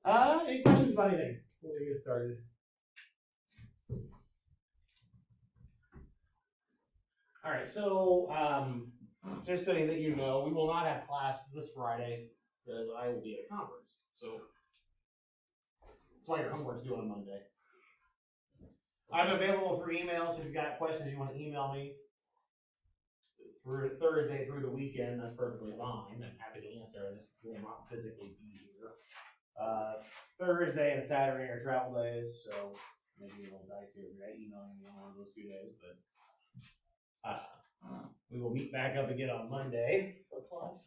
Any questions about anything before we get started? All right, so just so that you know, we will not have class this Friday because I will be at a conference. So that's why your homework's due on Monday. I'm available for emails. If you've got questions you want to email me through Thursday through the weekend, that's perfectly fine. I'm happy to answer. I just will not physically be here. Thursday and Saturday are travel days, so maybe a little dicey if you're emailing me on one of those 2 days, but we will meet back up again on Monday for class.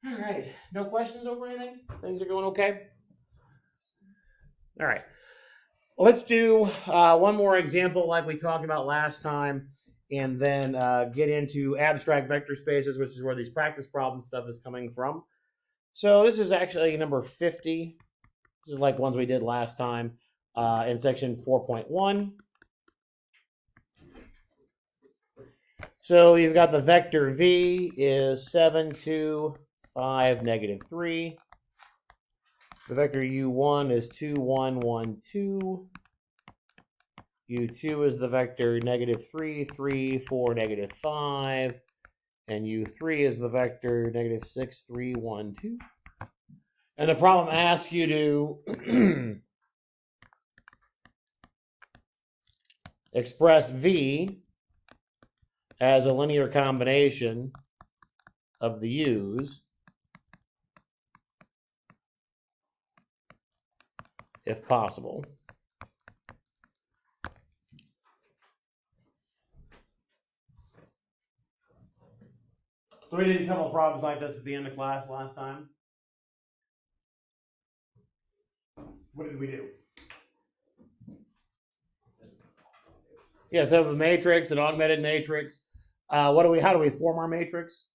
All right. No questions over anything? Things are going okay? All right. Let's do one more example like we talked about last time, and then get into abstract vector spaces, which is where these practice problem stuff is coming from. So this is actually number 50. This is like ones we did last time in section 4.1. So you've got the vector v is 7, 2, 5, -3. The vector u1 is 2, 1, 1, 2. u2 is the vector -3, 3, 4, -5. And u3 is the vector -6, 3, 1, 2. And the problem asks you to express v as a linear combination of the u's if possible. So we did a couple of problems like this at the end of class last time. What did we do? Yes, I have a matrix, an augmented matrix. How do we form our matrix?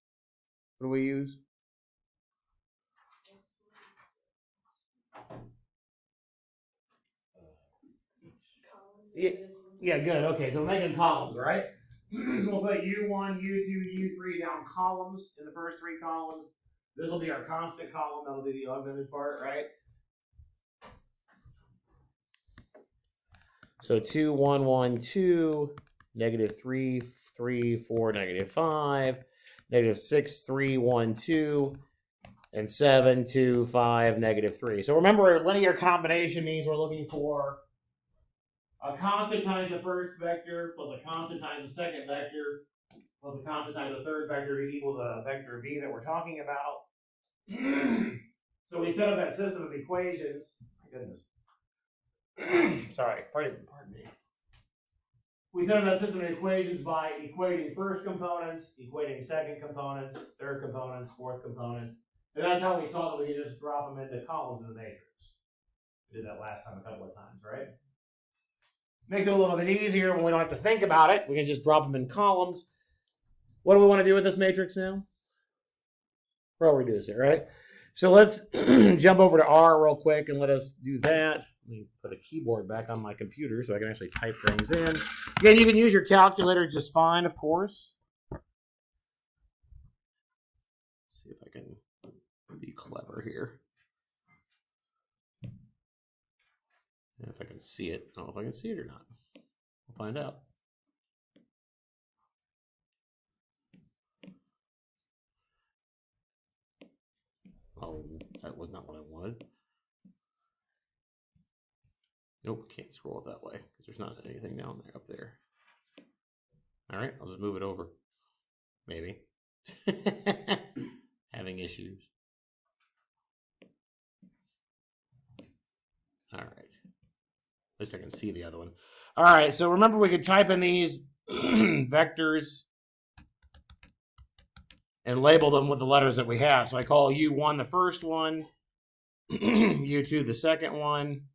What do we use? Yeah, good. Okay, so we're making columns, right? We'll put U1, U2, U3 down columns in the first 3 columns. This will be our constant column. That'll be the augmented part, right? So 2, 1, 1, 2, -3, 3, 4, -5, -6, 3, 1, 2, and 7, 2, 5, -3. So remember, a linear combination means we're looking for a constant times the first vector plus a constant times the second vector plus a constant times the third vector to equal the vector v that we're talking about. So we set up that system of equations. My goodness. Sorry, pardon me. We set up that system of equations by equating first components, equating second components, third components, fourth components. And that's how we saw that we could just drop them into columns in the matrix. We did that last time a couple of times, right? Makes it a little bit easier when we don't have to think about it. We can just drop them in columns. What do we want to do with this matrix now? We'll reduce it, right? So let's jump over to R real quick and let us do that. Let me put a keyboard back on my computer so I can actually type things in. Again, you can use your calculator just fine, of course. Let's see if I can be clever here. And if I can see it. I don't know if I can see it or not. We'll find out. Oh, that was not what I wanted. Nope, can't scroll it that way because there's not anything down there up there. All right, I'll just move it over. Maybe. Having issues. All right. At least I can see the other one. All right, so remember we could type in these vectors and label them with the letters that we have. So I call U1 the first one, U2 the second one,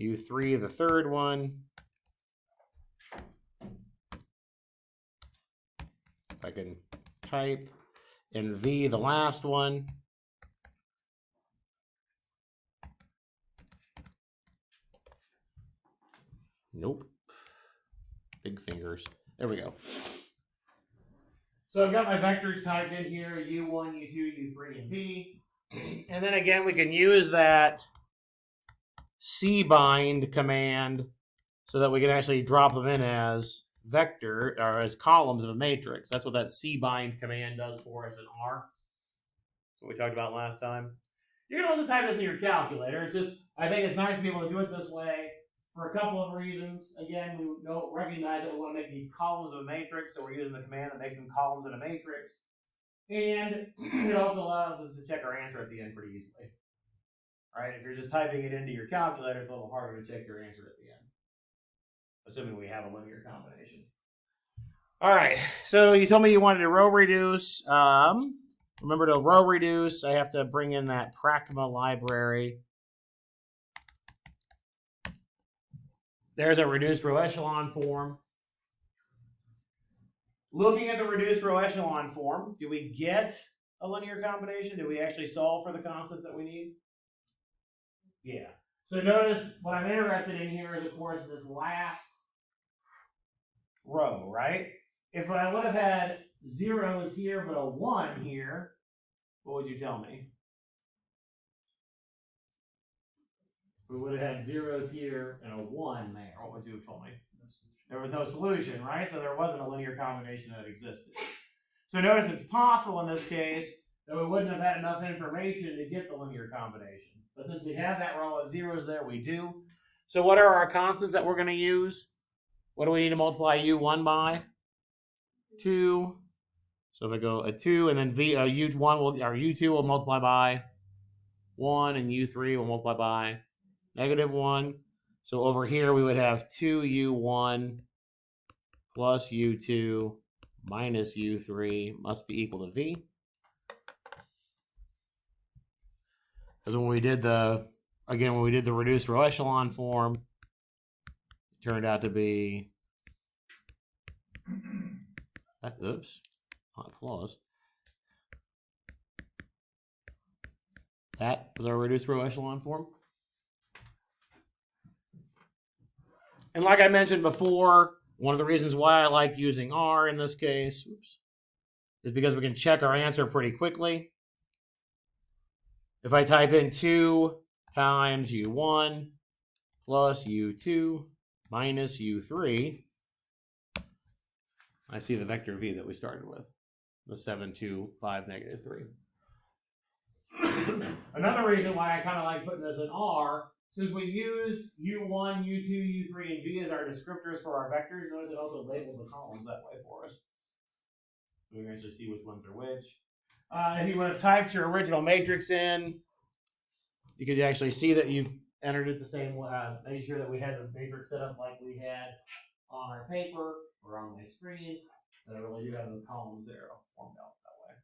U3 the third one. If I can type, and V the last one. Nope. Big fingers. There we go. So I've got my vectors typed in here, U1, U2, U3, and V. And then again, we can use that cbind command so that we can actually drop them in as vector or as columns of a matrix. That's what that cbind command does for us in R. That's what we talked about last time. You can also type this in your calculator. It's just, I think it's nice to be able to do it this way for a couple of reasons. Again, we don't recognize that we want to make these columns of a matrix, so we're using the command that makes them columns in a matrix. And it also allows us to check our answer at the end pretty easily. All right, if you're just typing it into your calculator, it's a little harder to check your answer at the end, assuming we have a linear combination. All right, so you told me you wanted to row reduce. Remember to row reduce, I have to bring in that Pragma library. There's a reduced row echelon form. Looking at the reduced row echelon form, do we get a linear combination? Do we actually solve for the constants that we need? Yeah. So notice what I'm interested in here is, of course, this last row, right? If I would have had zeros here but a 1 here, what would you tell me? We would have had zeros here and a 1 there. What would you have told me? There was no solution, right? So there wasn't a linear combination that existed. So notice it's possible in this case that we wouldn't have had enough information to get the linear combination. But since we have that row of zeros there, we do. So what are our constants that we're going to use? What do we need to multiply u1 by? 2. So if I go a 2 and then u1 will, or u2 will multiply by 1 and u3 will multiply by -1. So over here we would have 2u1 plus u2 minus u3 must be equal to v. Because when we did the reduced row echelon form, it turned out to be, oops, not close. That was our reduced row echelon form. And like I mentioned before, one of the reasons why I like using R in this case, is because we can check our answer pretty quickly. If I type in 2 times u1 plus u2 minus u3, I see the vector v that we started with, the 7, 2, 5, -3. Another reason why I kind of like putting this in R, since we used u1, u2, u3, and v as our descriptors for our vectors, notice it also labels the columns that way for us. So we can actually see which ones are which. If you would have typed your original matrix in, you could actually see that you've entered it the same way, making sure that we had the matrix set up like we had on our paper or on my screen. And I really do have the columns there formed out that way.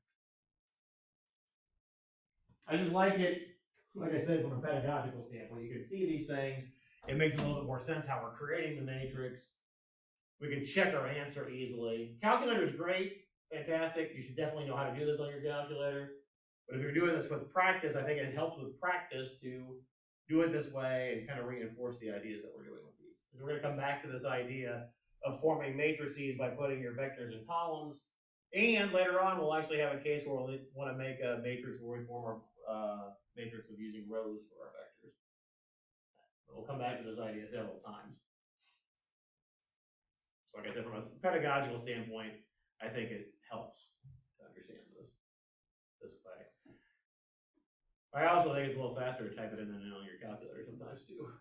I just like it, like I said, from a pedagogical standpoint. You can see these things. It makes a little bit more sense how we're creating the matrix. We can check our answer easily. Calculator is great, fantastic. You should definitely know how to do this on your calculator. But if you're doing this with practice, I think it helps with practice to do it this way and kind of reinforce the ideas that we're doing with these. Because we're going to come back to this idea of forming matrices by putting your vectors in columns. And later on, we'll actually have a case where we'll want to make a matrix where we form our matrix of using rows for our vectors. But we'll come back to this idea several times. So like I said, from a pedagogical standpoint, I think it helps to understand this way. I also think it's a little faster to type it in than on your calculator sometimes too.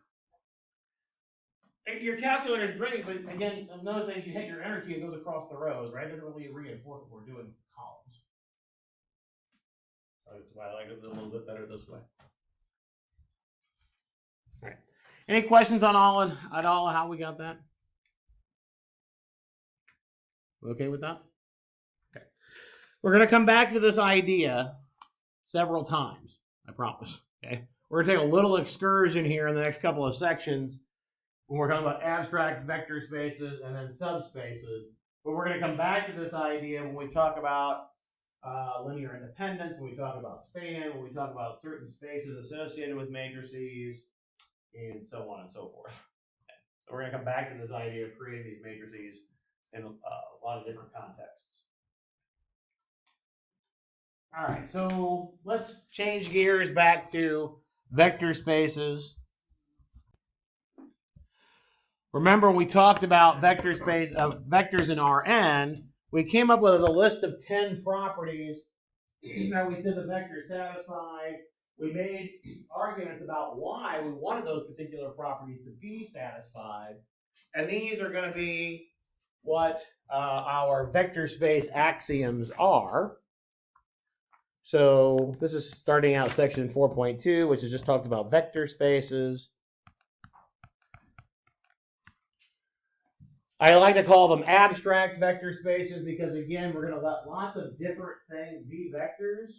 Your calculator is great, but again, notice as you hit your enter key, it goes across the rows, right? It doesn't really reinforce what we're doing with columns. So that's why I like it a little bit better this way. All right. Any questions on at all how we got that? Okay with that? Okay. We're going to come back to this idea several times, I promise. Okay. We're going to take a little excursion here in the next couple of sections when we're talking about abstract vector spaces and then subspaces. But we're going to come back to this idea when we talk about linear independence, when we talk about span, when we talk about certain spaces associated with matrices, and so on and so forth. Okay. So we're going to come back to this idea of creating these matrices in a lot of different contexts. All right, so let's change gears back to vector spaces. Remember, we talked about vector space of vectors in Rn. We came up with a list of 10 properties that we said the vector satisfied. We made arguments about why we wanted those particular properties to be satisfied. And these are going to be what our vector space axioms are. So this is starting out section 4.2, which is just talked about vector spaces. I like to call them abstract vector spaces because, again, we're going to let lots of different things be vectors.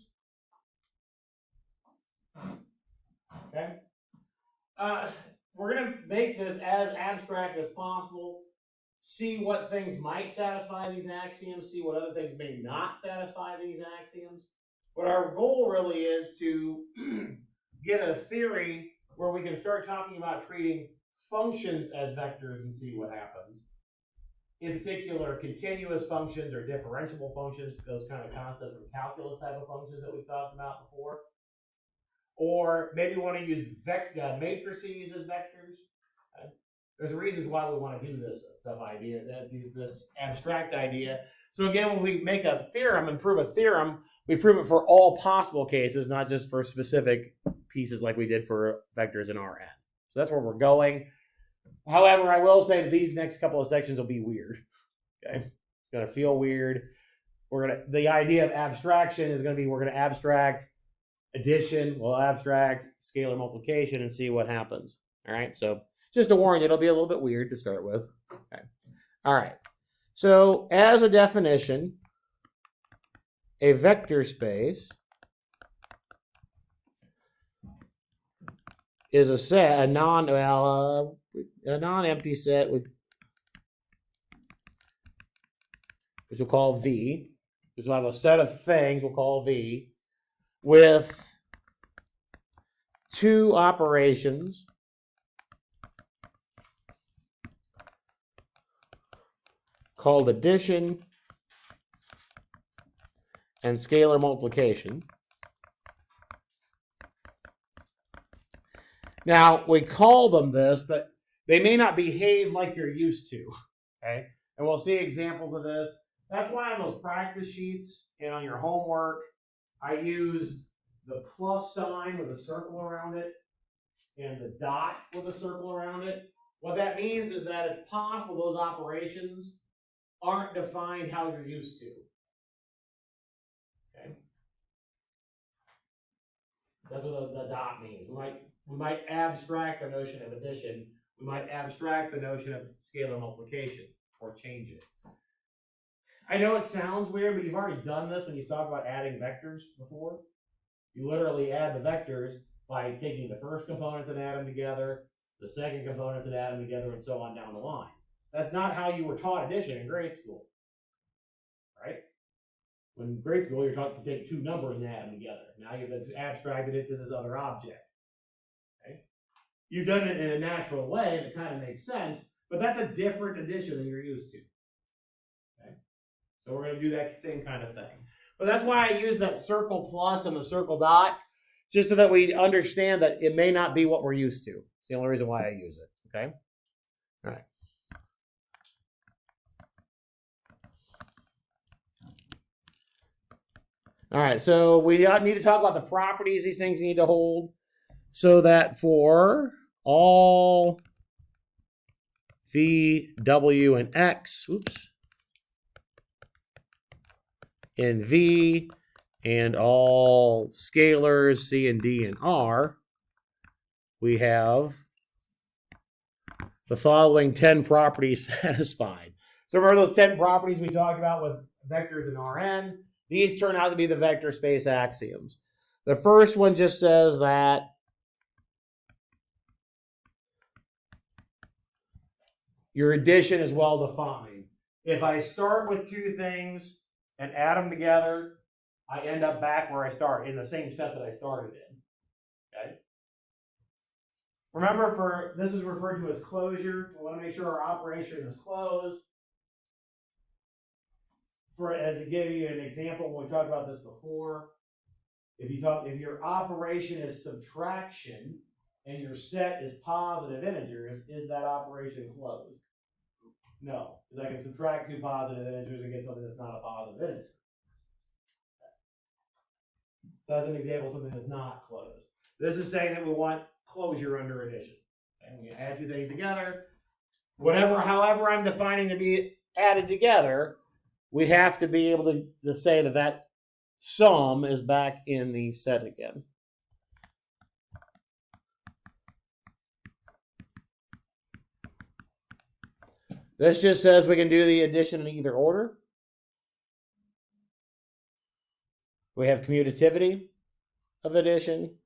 Okay? We're going to make this as abstract as possible, see what things might satisfy these axioms, see what other things may not satisfy these axioms. But our goal really is to get a theory where we can start talking about treating functions as vectors and see what happens. In particular, continuous functions or differentiable functions, those kind of concepts from calculus type of functions that we've talked about before. Or maybe we want to use matrices as vectors. There's reasons why we want to do this this abstract idea. So again, when we make a theorem and prove a theorem, we prove it for all possible cases, not just for specific pieces like we did for vectors in Rn. So that's where we're going. However, I will say that these next couple of sections will be weird. Okay, it's going to feel weird. The idea of abstraction is going to be we're going to abstract addition, we'll abstract scalar multiplication and see what happens. All right, so just to warn you, it'll be a little bit weird to start with. Okay. All right, so as a definition, a vector space is a set, a non-empty set with, which we'll call V. Which we'll have a set of things we'll call V with two operations called addition and scalar multiplication. Now, we call them this, but they may not behave like you're used to, okay? And we'll see examples of this. That's why on those practice sheets and on your homework, I use the plus sign with a circle around it and the dot with a circle around it. What that means is that it's possible those operations aren't defined how you're used to. Okay? That's what the dot means. We might abstract the notion of addition. We might abstract the notion of scalar multiplication or change it. I know it sounds weird, but you've already done this when you talk about adding vectors before. You literally add the vectors by taking the first components and add them together, the second components and add them together, and so on down the line. That's not how you were taught addition in grade school, right? When in grade school, you're taught to take two numbers and add them together. Now you've abstracted it to this other object. Okay? You've done it in a natural way that kind of makes sense, but that's a different addition than you're used to. Okay? So we're going to do that same kind of thing. But that's why I use that circle plus and the circle dot, just so that we understand that it may not be what we're used to. It's the only reason why I use it. Okay? All right. All right, so we need to talk about the properties these things need to hold so that for all V, W, and X, in V, and all scalars C and D and R, we have the following 10 properties satisfied. So remember those 10 properties we talked about with vectors in Rn? These turn out to be the vector space axioms. The first one just says that your addition is well defined. If I start with two things and add them together, I end up back where I start, in the same set that I started in. Okay? Remember, this is referred to as closure. We want to make sure our operation is closed. As to give you an example, when we talked about this before, if your operation is subtraction and your set is positive integers, is that operation closed? No, because I can subtract two positive integers and get something that's not a positive integer. So that's an example of something that's not closed. This is saying that we want closure under addition. And we add two things together. However I'm defining to be added together, we have to be able to say that sum is back in the set again. This just says we can do the addition in either order. We have commutativity of addition.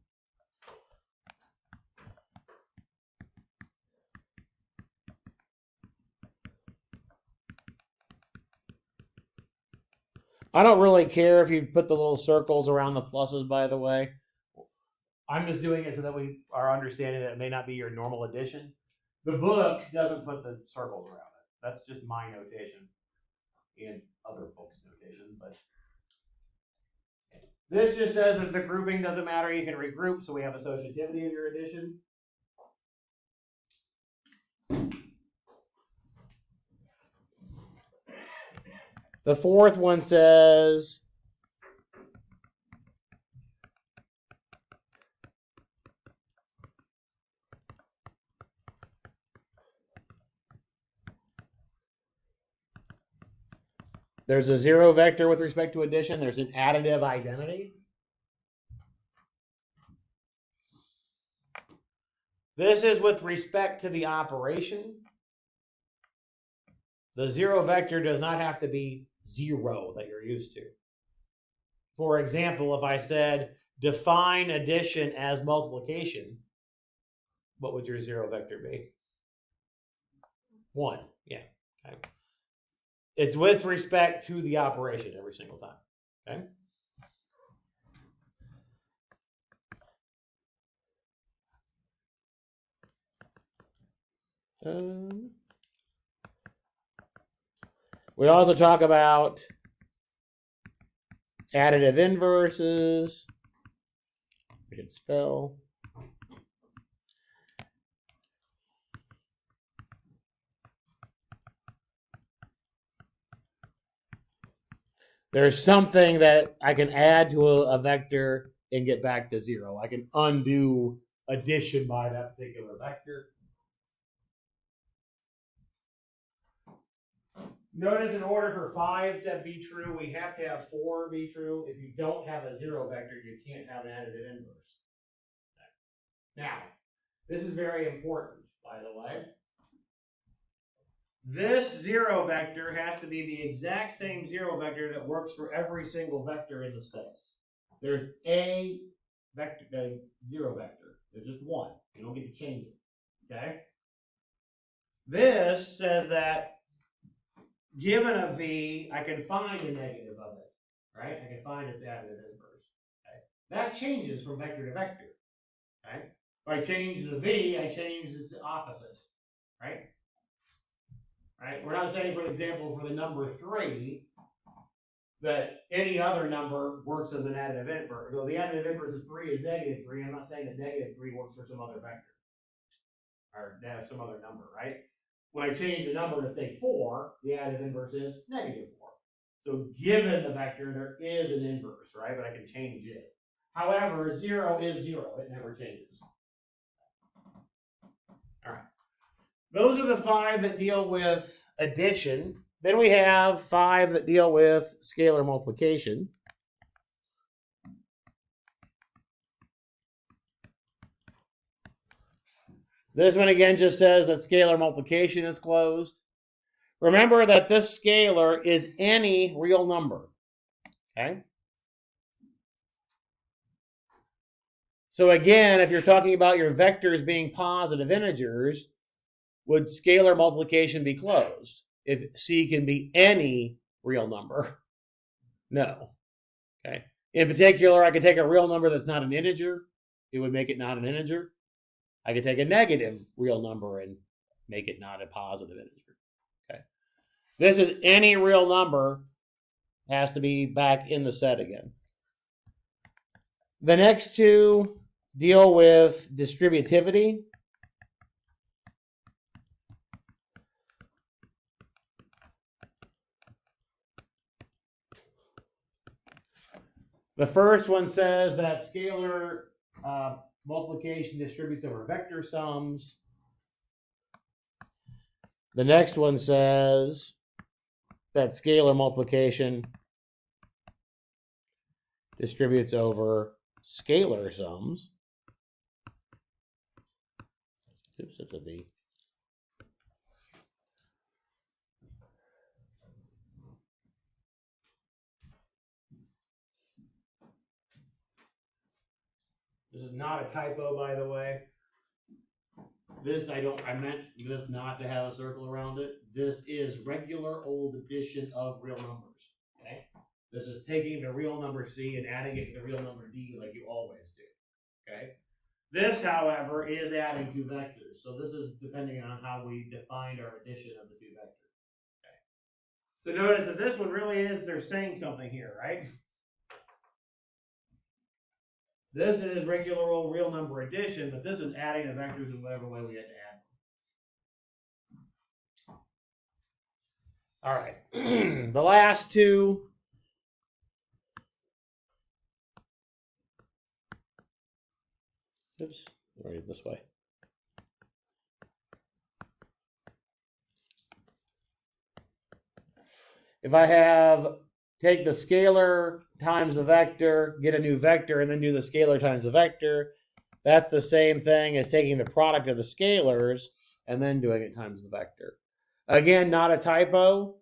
I don't really care if you put the little circles around the pluses, by the way. I'm just doing it so that we are understanding that it may not be your normal addition. The book doesn't put the circles around it. That's just my notation and other books' notation. But this just says that the grouping doesn't matter. You can regroup, so we have associativity of your addition. The fourth one says there's a zero vector with respect to addition. There's an additive identity. This is with respect to the operation. The zero vector does not have to be 0 that you're used to. For example, if I said define addition as multiplication, what would your zero vector be? 1. Yeah. Okay. It's with respect to the operation every single time. Okay. We also talk about additive inverses. We can spell. There's something that I can add to a vector and get back to 0. I can undo addition by that particular vector. Notice in order for 5 to be true, we have to have 4 be true. If you don't have a 0 vector, you can't have an additive inverse. Now, this is very important, by the way. This 0 vector has to be the exact same 0 vector that works for every single vector in the space. There's a vector, a 0 vector. There's just one. You don't get to change it. Okay? This says that given a v, I can find a negative of it, right? I can find its additive inverse. Okay? That changes from vector to vector. Okay? If I change the v, I change its opposite, right? Right? We're not saying, for example, for the number 3, that any other number works as an additive inverse. Though the additive inverse of 3 is negative 3, I'm not saying that negative 3 works for some other vector or some other number, right? When I change the number to say 4, the additive inverse is negative 4. So given the vector, there is an inverse, right? But I can change it. However, 0 is 0. It never changes. All right. Those are the 5 that deal with addition. Then we have 5 that deal with scalar multiplication. This one again just says that scalar multiplication is closed. Remember that this scalar is any real number. Okay? So again, if you're talking about your vectors being positive integers, would scalar multiplication be closed if C can be any real number? No. Okay. In particular, I could take a real number that's not an integer. It would make it not an integer. I could take a negative real number and make it not a positive integer. Okay. This is any real number has to be back in the set again. The next two deal with distributivity. The first one says that scalar multiplication distributes over vector sums. The next one says that scalar multiplication distributes over scalar sums. Oops, that's a V. This is not a typo, by the way. This I meant this not to have a circle around it. This is regular old addition of real numbers. Okay? This is taking the real number C and adding it to the real number D like you always do. Okay? This, however, is adding two vectors. So this is depending on how we defined our addition of the two vectors. Okay? So notice that this one really is, they're saying something here, right? This is regular old real number addition, but this is adding the vectors in whatever way we had to add them. All right. The last two. Oops, write it this way. If I have take the scalar times the vector, get a new vector, and then do the scalar times the vector, that's the same thing as taking the product of the scalars and then doing it times the vector. Again, not a typo.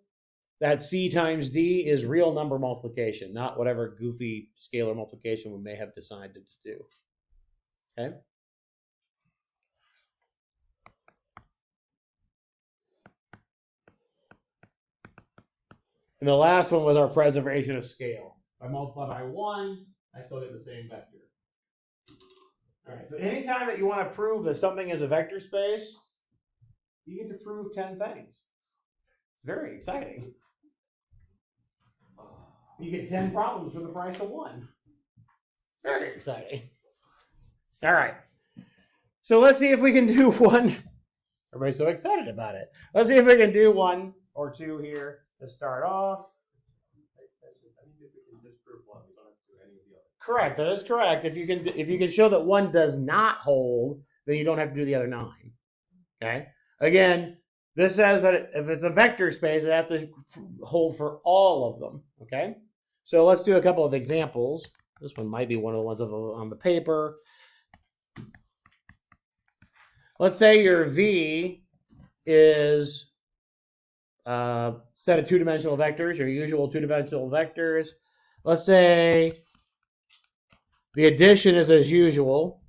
That C times D is real number multiplication, not whatever goofy scalar multiplication we may have decided to do. Okay? And the last one was our preservation of scale. If I multiply by 1, I still get the same vector. All right, so anytime that you want to prove that something is a vector space, you get to prove 10 things. It's very exciting. You get 10 problems for the price of 1. It's very exciting. All right. So let's see if we can do one. Everybody's so excited about it. Let's see if we can do one or two here to start off. Correct. That is correct. If you can show that one does not hold, then you don't have to do the other 9. Okay. Again, this says that if it's a vector space, it has to hold for all of them. Okay. So let's do a couple of examples. This one might be one of the ones on the paper. Let's say your V is a set of two-dimensional vectors, your usual two-dimensional vectors. Let's say the addition is as usual,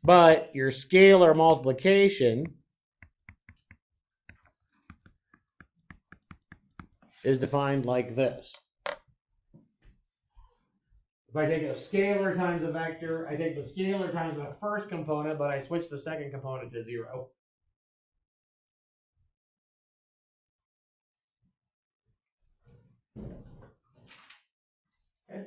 but your scalar multiplication is defined like this. If I take a scalar times a vector, I take the scalar times the first component, but I switch the second component to 0. Okay.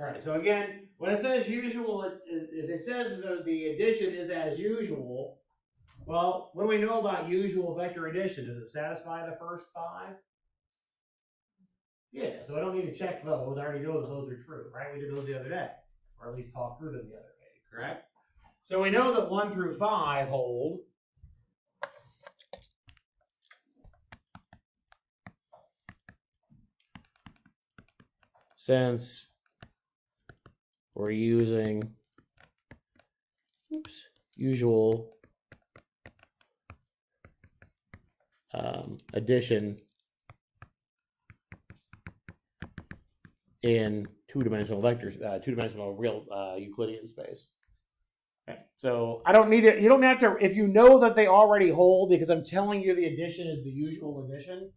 All right, so again, when it says usual, if it says the addition is as usual, well, what do we know about usual vector addition? Does it satisfy the first 5? Yeah, so I don't need to check those. I already know that those are true, right? We did those the other day, or at least talked through them the other day, correct? So we know that 1 through 5 hold. Since we're using usual addition in two-dimensional vectors, two-dimensional real Euclidean space. Okay. So I don't need it. You don't have to, if you know that they already hold, because I'm telling you the addition is the usual addition,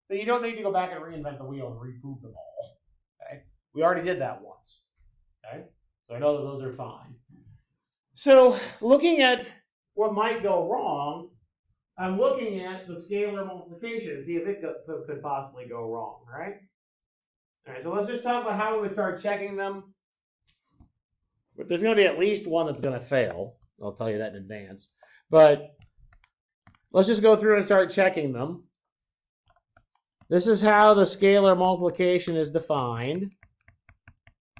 then you don't need to go back and reinvent the wheel and reprove them all. Okay. We already did that once. Okay. So I know that those are fine. So looking at what might go wrong, I'm looking at the scalar multiplication to see if it could possibly go wrong, right? All right, so let's just talk about how we would start checking them. But there's going to be at least one that's going to fail. I'll tell you that in advance. But let's just go through and start checking them. This is how the scalar multiplication is defined.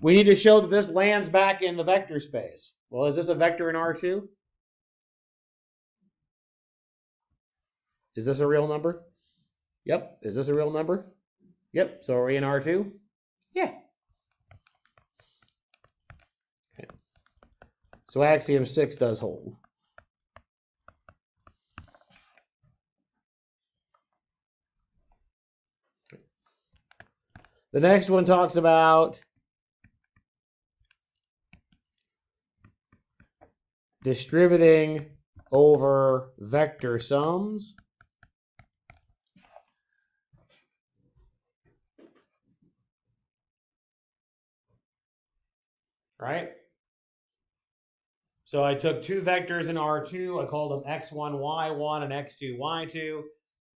We need to show that this lands back in the vector space. Well, is this a vector in R2? Is this a real number? Yep. Is this a real number? Yep. So are we in R2? Yeah. Okay. So axiom 6 does hold. The next one talks about distributing over vector sums. Right? So I took two vectors in R2. I called them x1, y1 and x2, y2.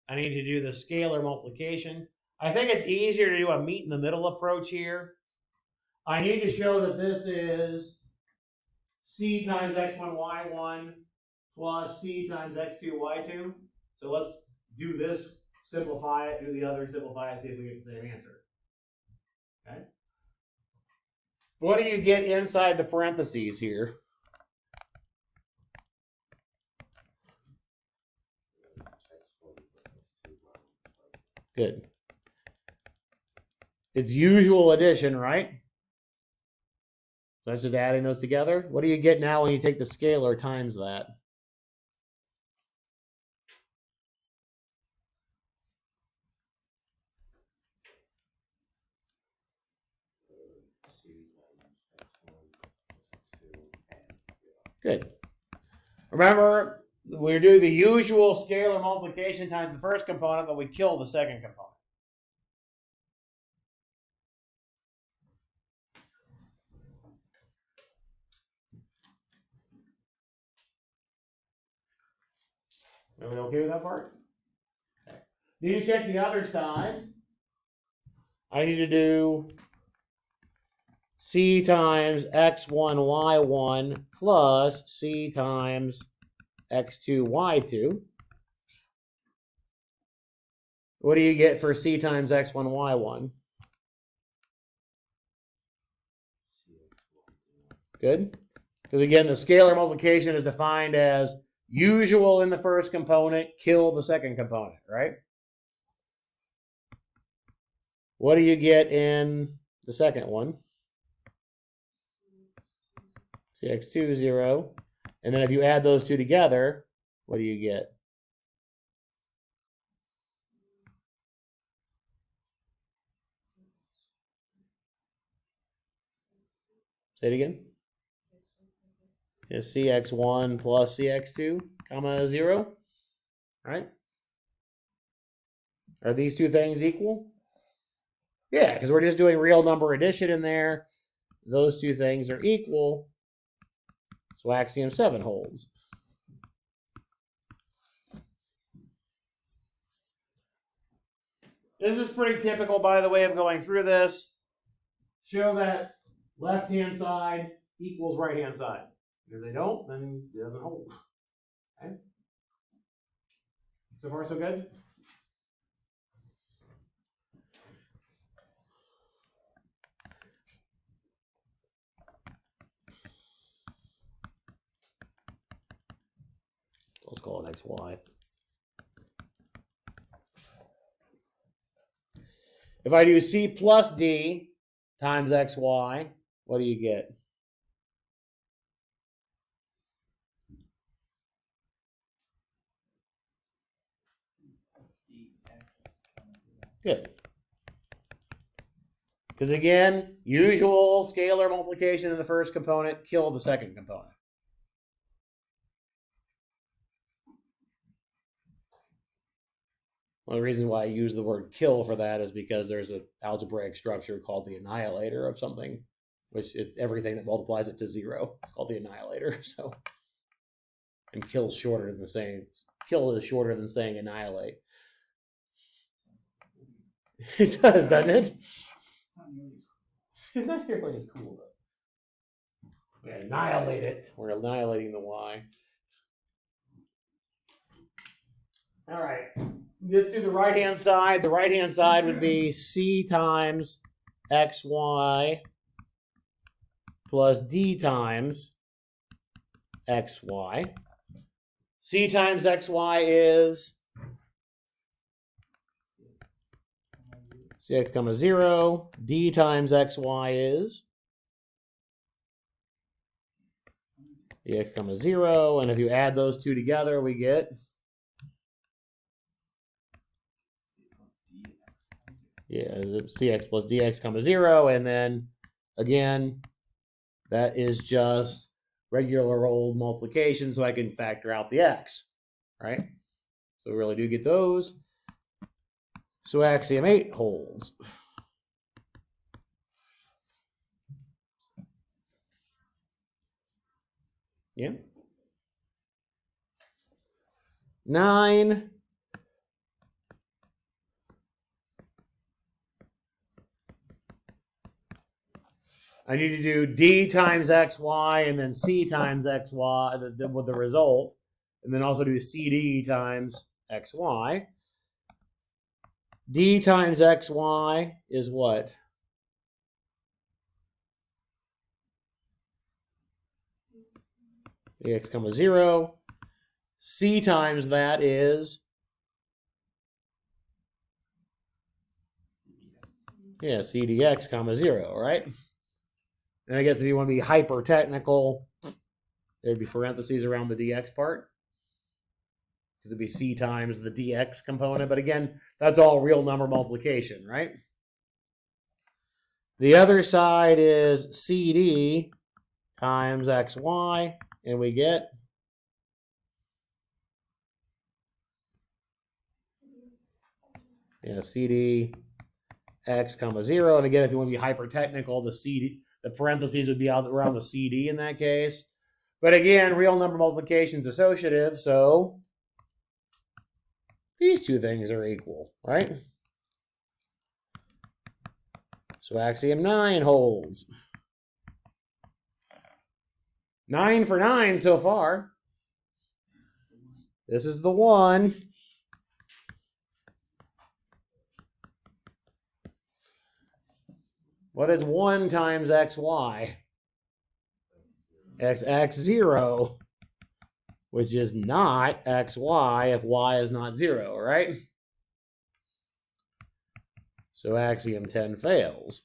I need to do the scalar multiplication. I think it's easier to do a meet in the middle approach here. I need to show that this is c times x1, y1 plus c times x2, y2. So let's do this, simplify it, do the other, simplify it, see if we get the same answer. Okay. What do you get inside the parentheses here? Good. It's usual addition, right? So that's just adding those together. What do you get now when you take the scalar times that? Good. Remember, we do the usual scalar multiplication times the first component, but we kill the second component. Are we okay with that part? Okay. Need to check the other side. I need to do c times x1, y1 plus c times x2, y2. What do you get for c times x1, y1? Good. Because again, the scalar multiplication is defined as usual in the first component, kill the second component, right? What do you get in the second one? Cx2, 0. And then if you add those two together, what do you get? Say it again. Is Cx1 plus Cx2, comma 0, right? Are these two things equal? Yeah, because we're just doing real number addition in there. Those two things are equal. So axiom 7 holds. This is pretty typical, by the way, of going through this. Show that left-hand side equals right-hand side. If they don't, then it doesn't hold. Okay? So far, so good? Let's call it xy. If I do c plus d times xy, what do you get? Good. Because again, usual scalar multiplication in the first component, kill the second component. One of the reasons why I use the word kill for that is because there's an algebraic structure called the annihilator of something, which is everything that multiplies it to 0. It's called the annihilator. So, and kill's shorter than the same kill is shorter than saying annihilate. It does, doesn't it? It's not nearly as cool, though. We annihilate it. We're annihilating the y. All right. Let's do the right-hand side. The right-hand side would be c times xy plus d times xy. C times xy is cx comma 0. D times xy is dx comma 0. And if you add those two together, we get cx plus dx comma 0. And then, again, that is just regular old multiplication, so I can factor out the x, right? So we really do get those. So axiom 8 holds. Yeah. 9. I need to do d times xy and then c times xy with the result, and then also do cd times xy. D times xy is what? Dx comma 0. C times that is cdx comma 0, right? And I guess if you want to be hyper technical, there'd be parentheses around the dx part, because it'd be c times the dx component. But again, that's all real number multiplication, right? The other side is cd times xy, and we get cd x comma 0. And again, if you want to be hyper technical, the parentheses would be out around the cd in that case. But again, real number multiplication is associative, so these two things are equal, right? So axiom 9 holds. 9 for 9 so far. This is the one. What is 1 times xy? X0, which is not xy if y is not 0, right? So axiom 10 fails.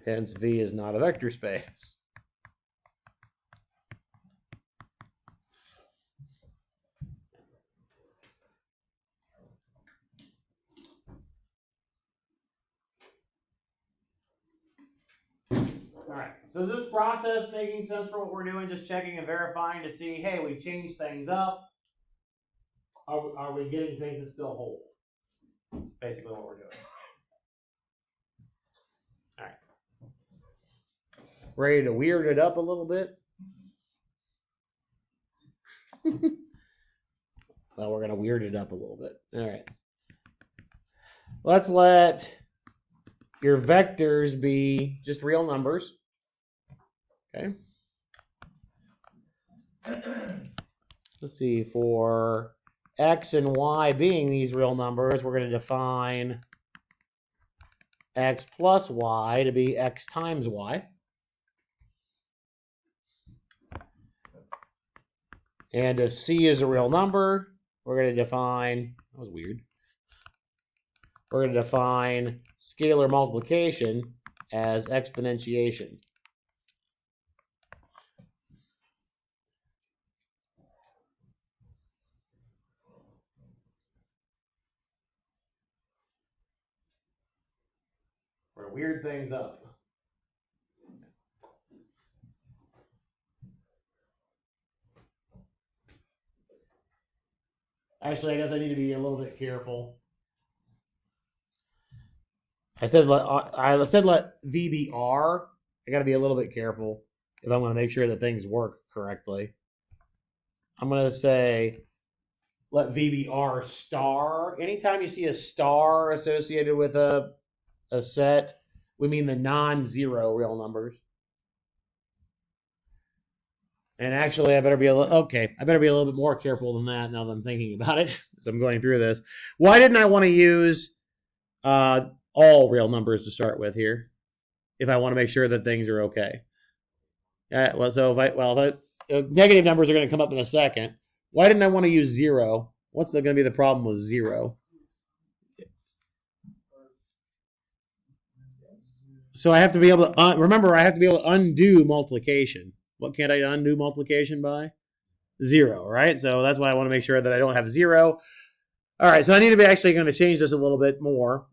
Hence, V is not a vector space. All right, so this process making sense for what we're doing, just checking and verifying to see, hey, we've changed things up. Are we getting things that still hold? Basically what we're doing. All right. Ready to weird it up a little bit? Well, we're going to weird it up a little bit. All right. Let's let your vectors be just real numbers. Okay. Let's see, for x and y being these real numbers, we're going to define x plus y to be x times y. And if c is a real number, we're going to define, that was weird, we're going to define scalar multiplication as exponentiation. We're going to weird things up. Actually, I guess I need to be a little bit careful. I said let V be R. I got to be a little bit careful. if I'm going to make sure that things work correctly. I'm going to say let V be R star. Anytime you see a star associated with a set, we mean the non-zero real numbers. And actually, I better be a little bit more careful than that now that I'm thinking about it as I'm going through this. Why didn't I want to use all real numbers to start with here if I want to make sure that things are okay? Negative numbers are going to come up in a second. Why didn't I want to use 0? What's going to be the problem with 0? So I have to be able to remember. I have to be able to undo multiplication. What can't I undo multiplication by? 0, right? So that's why I want to make sure that I don't have 0. All right, so I need to be actually going to change this a little bit more.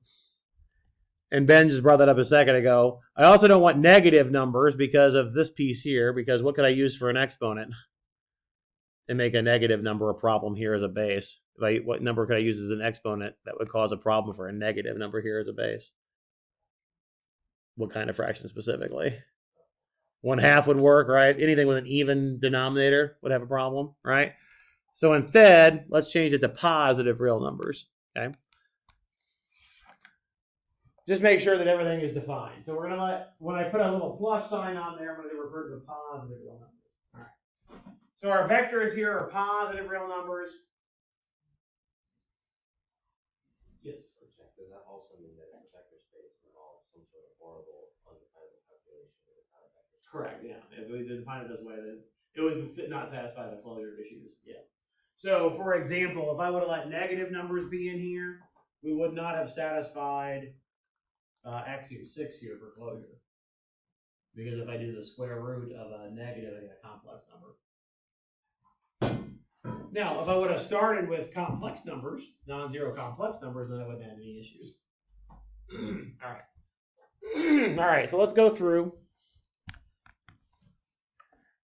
And Ben just brought that up a second ago. I also don't want negative numbers because of this piece here, because what could I use for an exponent and make a negative number a problem here as a base? What number could I use as an exponent that would cause a problem for a negative number here as a base? What kind of fraction specifically? 1/2 would work, right? Anything with an even denominator would have a problem, right? So instead, let's change it to positive real numbers, okay? Just make sure that everything is defined. So we're going to when I put a little plus sign on there, I'm going to refer to the positive real numbers. All right. So our vectors here are positive real numbers. Yes. Does that also mean that it's a vector space involves some sort of horrible undefinable calculation that it's not a vector space? Correct, yeah. If we define it this way, then it would not satisfy the closure issues. Yeah. So, for example, if I would have let negative numbers be in here, we would not have satisfied axiom 6 here for closure. Because if I do the square root of a negative, I get a complex number. Now, if I would have started with complex numbers, non-zero complex numbers, then I wouldn't have any issues. All right. All right, so let's go through.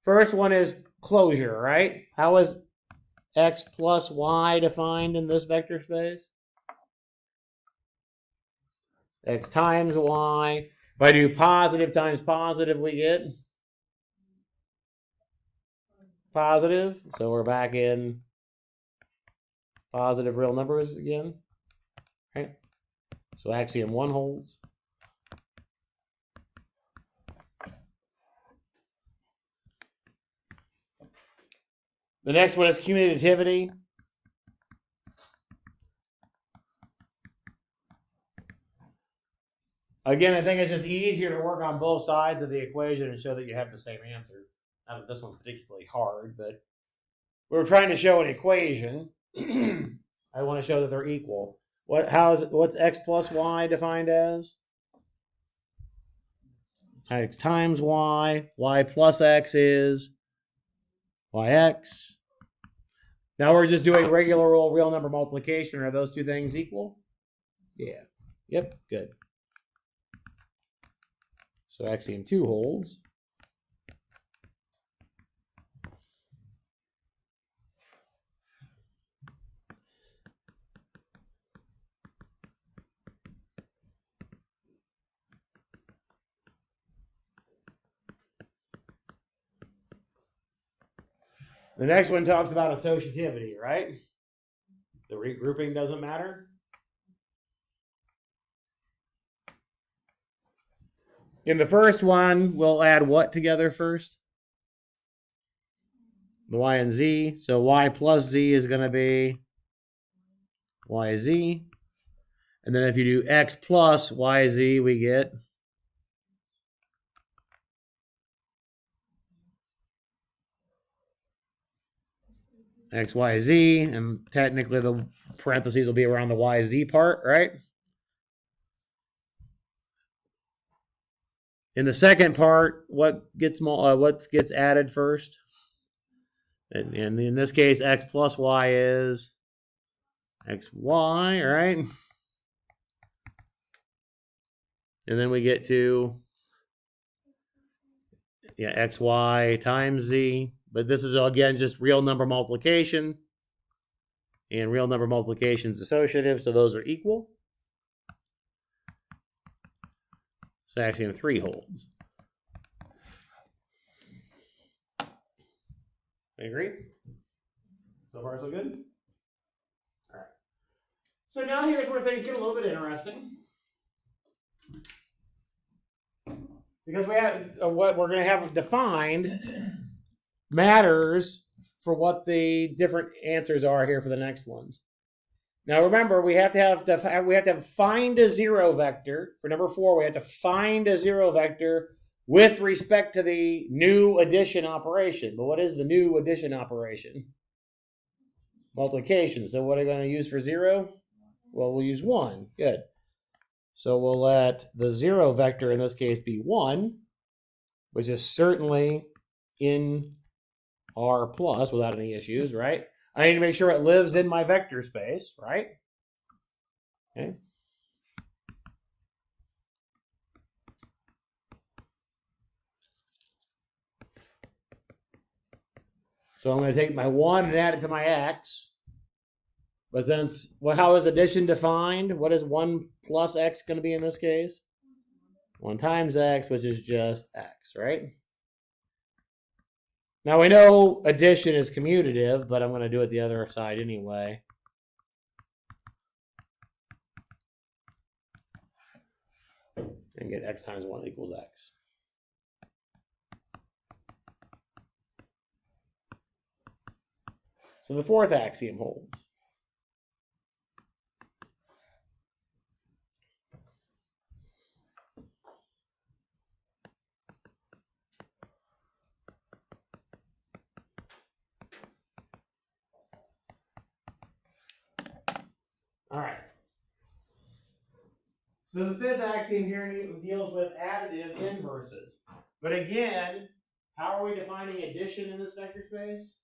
First one is closure, right? How is x plus y defined in this vector space? X times y. If I do positive times positive, we get positive. So we're back in positive real numbers again. Right? So axiom 1 holds. The next one is commutativity. Again, I think it's just easier to work on both sides of the equation and show that you have the same answer. Not that this one's particularly hard, but we're trying to show an equation. I want to show that they're equal. What's x plus y defined as? X times y. Y plus x is yx. Now we're just doing regular old real number multiplication. Are those two things equal? Yeah. Yep, good. So axiom 2 holds. The next one talks about associativity, right? The regrouping doesn't matter. In the first one, we'll add what together first? The y and z. So y plus z is going to be yz. And then if you do x plus yz, we get xyz. And technically the parentheses will be around the yz part, right? In the second part, what gets added first? And in this case, x plus y is xy, right? And then we get to xy times z. But this is, again, just real number multiplication. And real number multiplication is associative, so those are equal. So axiom 3 holds. Agree? So far, so good? All right. So now here's where things get a little bit interesting. Because we have what we're going to have defined matters for what the different answers are here for the next ones. Now remember, we have to find a zero vector. For number 4, we have to find a zero vector with respect to the new addition operation. But what is the new addition operation? Multiplication. So what are we going to use for 0? Well, we'll use 1. Good. So we'll let the zero vector in this case be 1, which is certainly in R plus without any issues, right? I need to make sure it lives in my vector space, right? Okay. So I'm going to take my 1 and add it to my x. But since, well, how is addition defined? What is 1 plus x going to be in this case? 1 times x, which is just x, right? Now we know addition is commutative, but I'm going to do it the other side anyway. And get x times 1 equals x. So the 4th axiom holds. All right. So the 5th axiom here deals with additive inverses. But again, how are we defining addition in this vector space?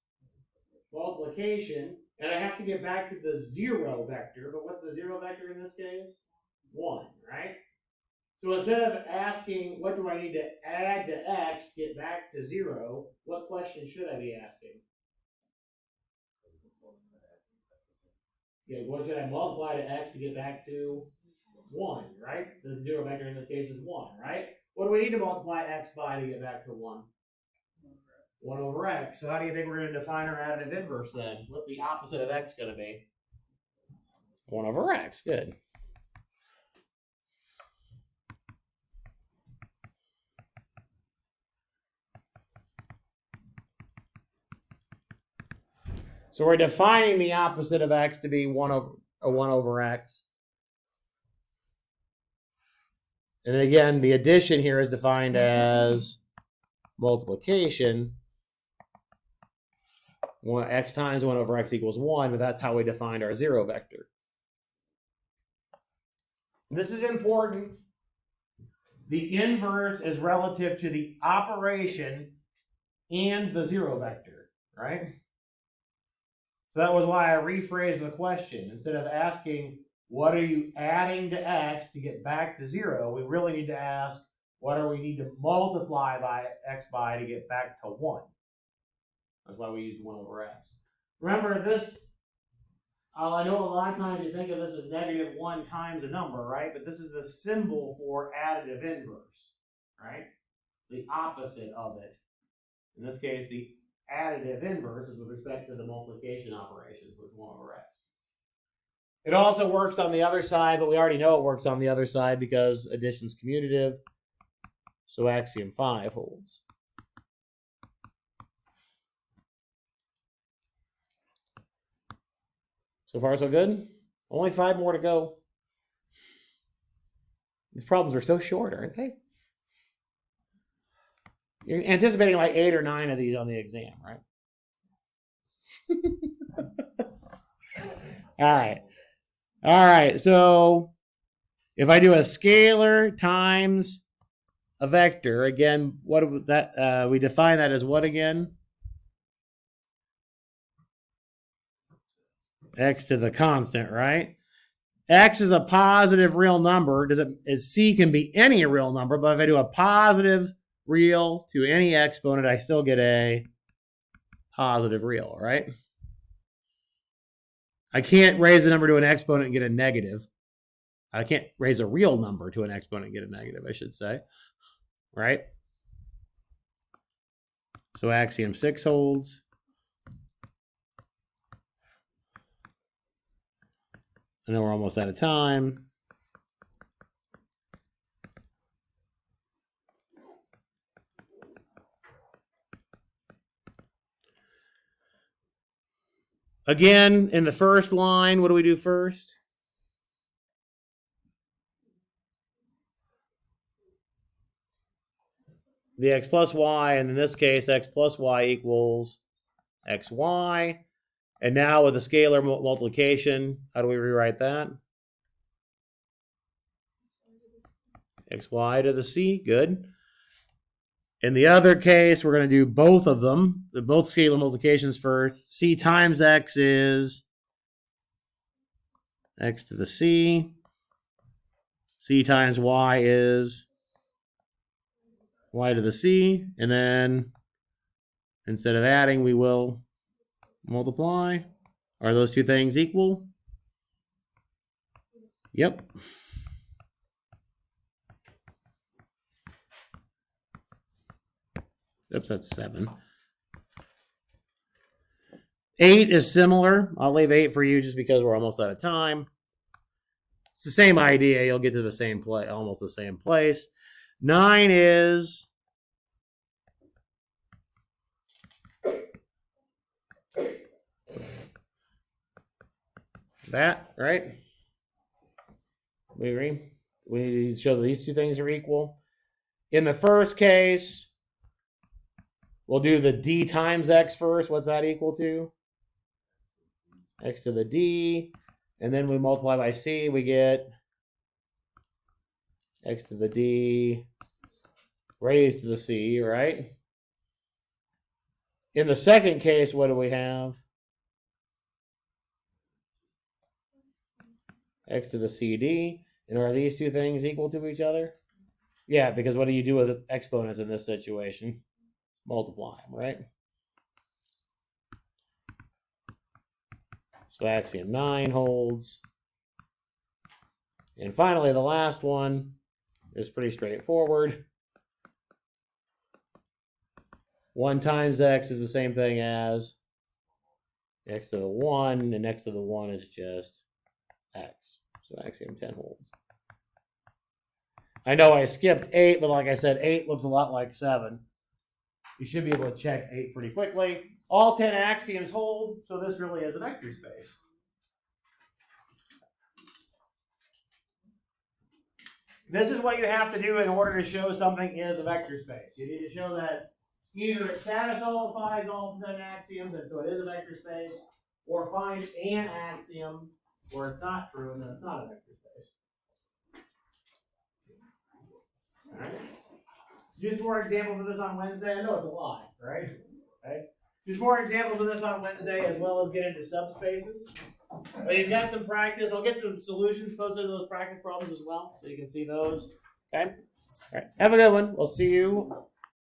Multiplication. And I have to get back to the 0 vector. But what's the 0 vector in this case? 1, right? So instead of asking, what do I need to add to x to get back to 0, what question should I be asking? Yeah, what should I multiply to x to get back to 1, right? The 0 vector in this case is 1, right? What do we need to multiply x by to get back to 1? 1 over x. So how do you think we're going to define our additive inverse then? What's the opposite of x going to be? 1 over x. Good. So we're defining the opposite of x to be 1 over x. And again, the addition here is defined as multiplication. X times 1 over x equals 1, but that's how we defined our 0 vector. This is important. The inverse is relative to the operation and the 0 vector, right? So that was why I rephrased the question. Instead of asking, what are you adding to x to get back to 0, we really need to ask, what do we need to multiply by x by to get back to 1? That's why we used 1 over x. Remember this, I know a lot of times you think of this as negative 1 times a number, right? But this is the symbol for additive inverse, right? The opposite of it. In this case, the additive inverse is with respect to the multiplication operations with 1 over x. It also works on the other side, but we already know it works on the other side because addition is commutative. So axiom 5 holds. So far, so good? Only 5 more to go. These problems are so short, aren't they? You're anticipating like 8 or 9 of these on the exam, right? All right. So if I do a scalar times a vector, again, what that we define that as what again? X to the constant, right? X is a positive real number. C can be any real number, but if I do a positive real to any exponent, I still get a positive real, right? I can't raise a number to an exponent and get a negative. I can't raise a real number to an exponent and get a negative, I should say, right? So axiom 6 holds. I know we're almost out of time. Again, in the first line, what do we do first? The x plus y, and in this case, x plus y equals xy. And now with the scalar multiplication, how do we rewrite that? Xy to the c, good. In the other case, we're going to do both of them, both scalar multiplications first. C times x is x to the c. C times y is y to the c. And then instead of adding, we will multiply. Are those two things equal? Yep. Oops, that's 7. 8 is similar. I'll leave 8 for you just because we're almost out of time. It's the same idea. You'll get to the same place, almost the same place. 9 is that, right? We agree? We need to show that these two things are equal. In the first case, we'll do the d times x first. What's that equal to? X to the d. And then we multiply by c. We get x to the d raised to the c, right? In the second case, what do we have? X to the cd. And are these two things equal to each other? Yeah, because what do you do with exponents in this situation? Multiply them, right? So axiom 9 holds. And finally, the last one is pretty straightforward. 1 times x is the same thing as x to the 1, and x to the 1 is just x. So axiom 10 holds. I know I skipped 8, but like I said, 8 looks a lot like 7. You should be able to check 8 pretty quickly. All 10 axioms hold, so this really is a vector space. This is what you have to do in order to show something is a vector space. You need to show that either it satisfies all 10 axioms, and so it is a vector space, or find an axiom where it's not true, and then it's not a vector space. All right. Just more examples of this on Wednesday. I know it's a lot, right? Okay. Just more examples of this on Wednesday, as well as get into subspaces. But you've got some practice. I'll get some solutions posted to those practice problems as well, so you can see those. Okay. All right. Have a good one. We'll see you